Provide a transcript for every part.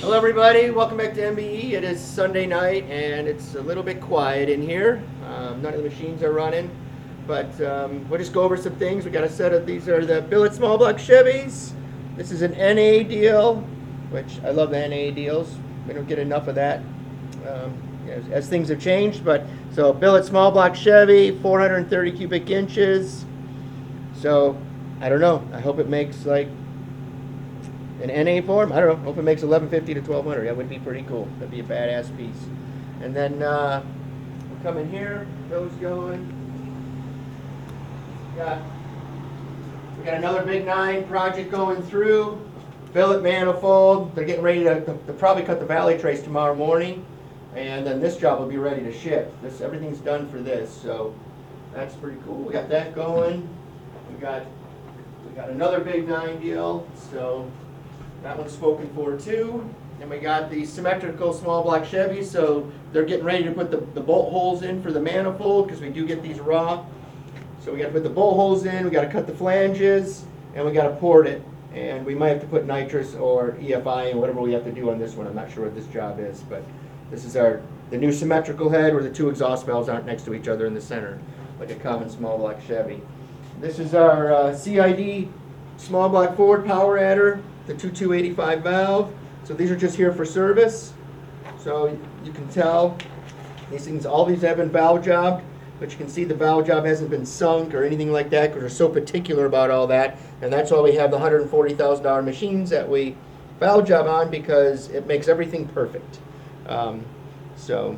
Hello everybody, welcome back to MBE. It is Sunday night and it's a little bit quiet in here. None of the machines are running, but we'll just go over some things. We got a set of, these are the billet small block Chevys. This is an NA deal, which I love the NA deals. We don't get enough of that as things have changed. But so billet small block Chevy, 430 cubic inches. So I don't know, I hope it makes like an NA form. I don't know. Hope it makes 1150 to 1200. That would be pretty cool. That'd be a badass piece. And then we'll come in here. Those going. We got another big 9 project going through. Billet manifold. They're getting ready to probably cut the valley trace tomorrow morning, and then this job will be ready to ship. Everything's done for this, so that's pretty cool. We got that going. We got another big 9 deal. So. That one's spoken for too. And we got the Symmetrical small block Chevy, so they're getting ready to put the bolt holes in for the manifold, because we do get these raw. So we got to put the bolt holes in, we got to cut the flanges, and we got to port it. And we might have to put nitrous or EFI and whatever we have to do on this one. I'm not sure what this job is, but this is the new symmetrical head where the 2 exhaust valves aren't next to each other in the center, like a common small block Chevy. This is our CID small block Ford power adder, the 2285 valve. So these are just here for service. So you can tell these things, all these have been valve jobbed, but you can see the valve job hasn't been sunk or anything like that, because we're so particular about all that. And that's why we have the $140,000 machines that we valve job on, because it makes everything perfect. So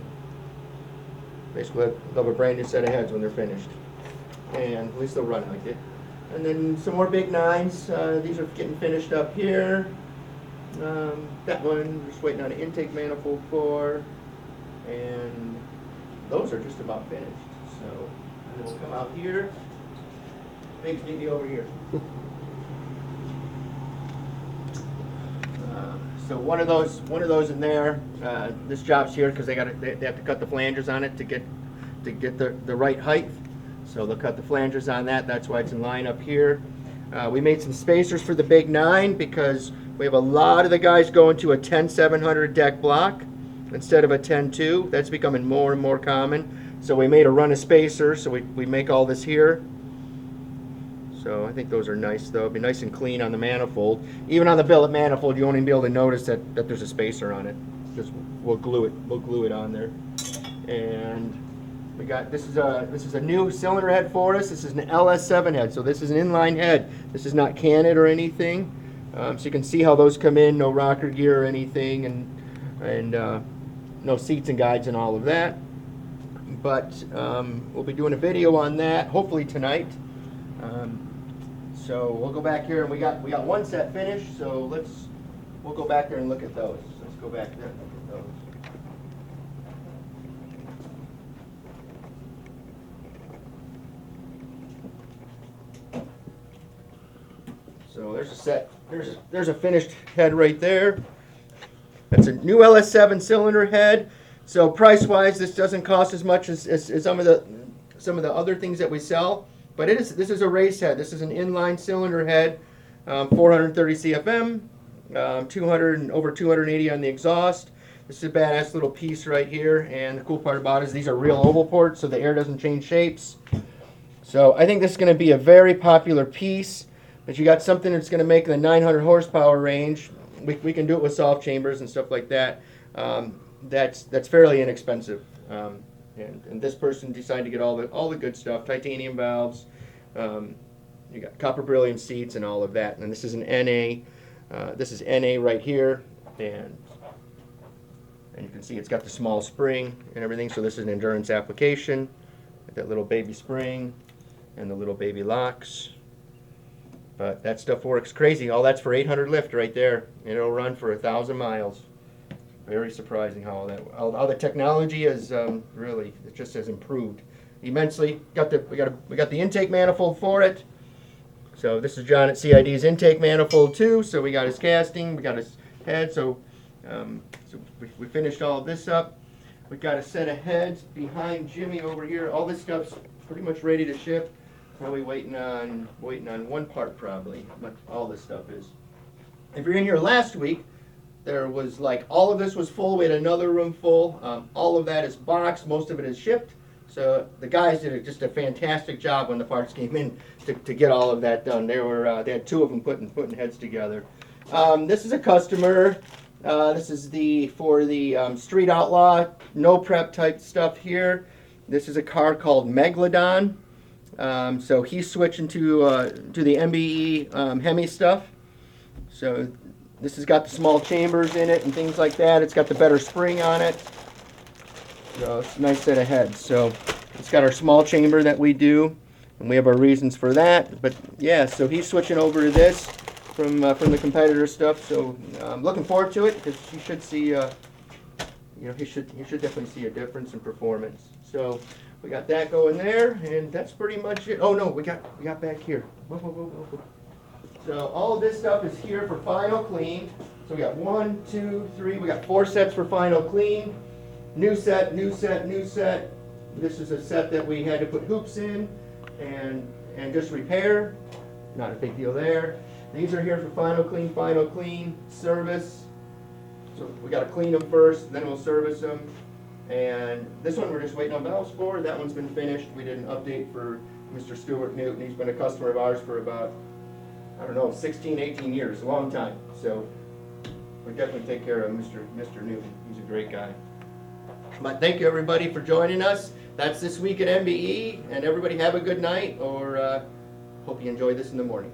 basically they'll have a brand new set of heads when they're finished, and at least they'll run like it. And then some more big 9s. These are getting finished up here. That one, just waiting on an intake manifold for. And those are just about finished. So we'll come out here. Biggs, meet me over here. So one of those in there. This job's here because they have to cut the flanges on it to get the right height. So they'll cut the flanges on that. That's why it's in line up here. We made some spacers for the big 9 because we have a lot of the guys going to a 10-700 deck block instead of a 10-2. That's becoming more and more common. So we made a run of spacers. So we make all this here. So I think those are nice though. It'll be nice and clean on the manifold. Even on the billet manifold, you won't even be able to notice that there's a spacer on it. Just we'll glue it on there. And we got this is a new cylinder head for us. This is an LS7 head, so this is an inline head. This is not canted or anything. So you can see how those come in, no rocker gear or anything, and no seats and guides and all of that. But we'll be doing a video on that hopefully tonight. So we'll go back here, and we got one set finished. So we'll go back there and look at those. Let's go back there and look at those. So there's a set. There's a finished head right there. That's a new LS7 cylinder head. So price-wise, this doesn't cost as much as some of the other things that we sell. But this is a race head. This is an inline cylinder head, 430 CFM, over 280 on the exhaust. This is a badass little piece right here. And the cool part about it is these are real oval ports, so the air doesn't change shapes. So I think this is going to be a very popular piece. But you got something that's going to make the 900 horsepower range. We can do it with soft chambers and stuff like that. That's fairly inexpensive. And this person decided to get all the good stuff: titanium valves. You got copper beryllium seats and all of that. And this is an NA. This is NA right here, and you can see it's got the small spring and everything. So this is an endurance application. That little baby spring and the little baby locks. But that stuff works crazy. All that's for 800 lift right there. And it'll run for 1,000 miles. Very surprising how all the technology is really, it just has improved immensely. We got the intake manifold for it. So this is John at CID's intake manifold too. So we got his casting, we got his head. So we finished all of this up. We got a set of heads behind Jimmy over here. All this stuff's pretty much ready to ship. Probably waiting on one part probably, but all this stuff is. If you're in here last week, There was like, all of this was full, we had another room full. All of that is boxed, most of it is shipped. So the guys did just a fantastic job when the parts came in to get all of that done. They had two of them putting heads together. This is a customer. This is for the Street Outlaw, no prep type stuff here. This is a car called Megalodon. So he's switching to the MBE Hemi stuff. So this has got the small chambers in it and things like that. It's got the better spring on it. So it's a nice set of heads. So it's got our small chamber that we do, and we have our reasons for that. But yeah, so he's switching over to this from the competitor stuff. So I'm looking forward to it, because you should see, he should definitely see a difference in performance. So we got that going there, and that's pretty much it. Oh no, we got back here. Whoa, whoa, whoa, whoa. So all of this stuff is here for final clean. So we got 1, 2, 3. We got 4 sets for final clean. New set, new set, new set. This is a set that we had to put hoops in and just repair. Not a big deal there. These are here for final clean, service. So we got to clean them first, then we'll service them. And this one we're just waiting on valves for. That one's been finished. We did an update for Mr. Stuart Newton. He's been a customer of ours for about, I don't know, 16, 18 years, a long time. So we definitely take care of Mr. Newton. He's a great guy. But thank you everybody for joining us. That's this week at MBE, and everybody have a good night, or hope you enjoy this in the morning.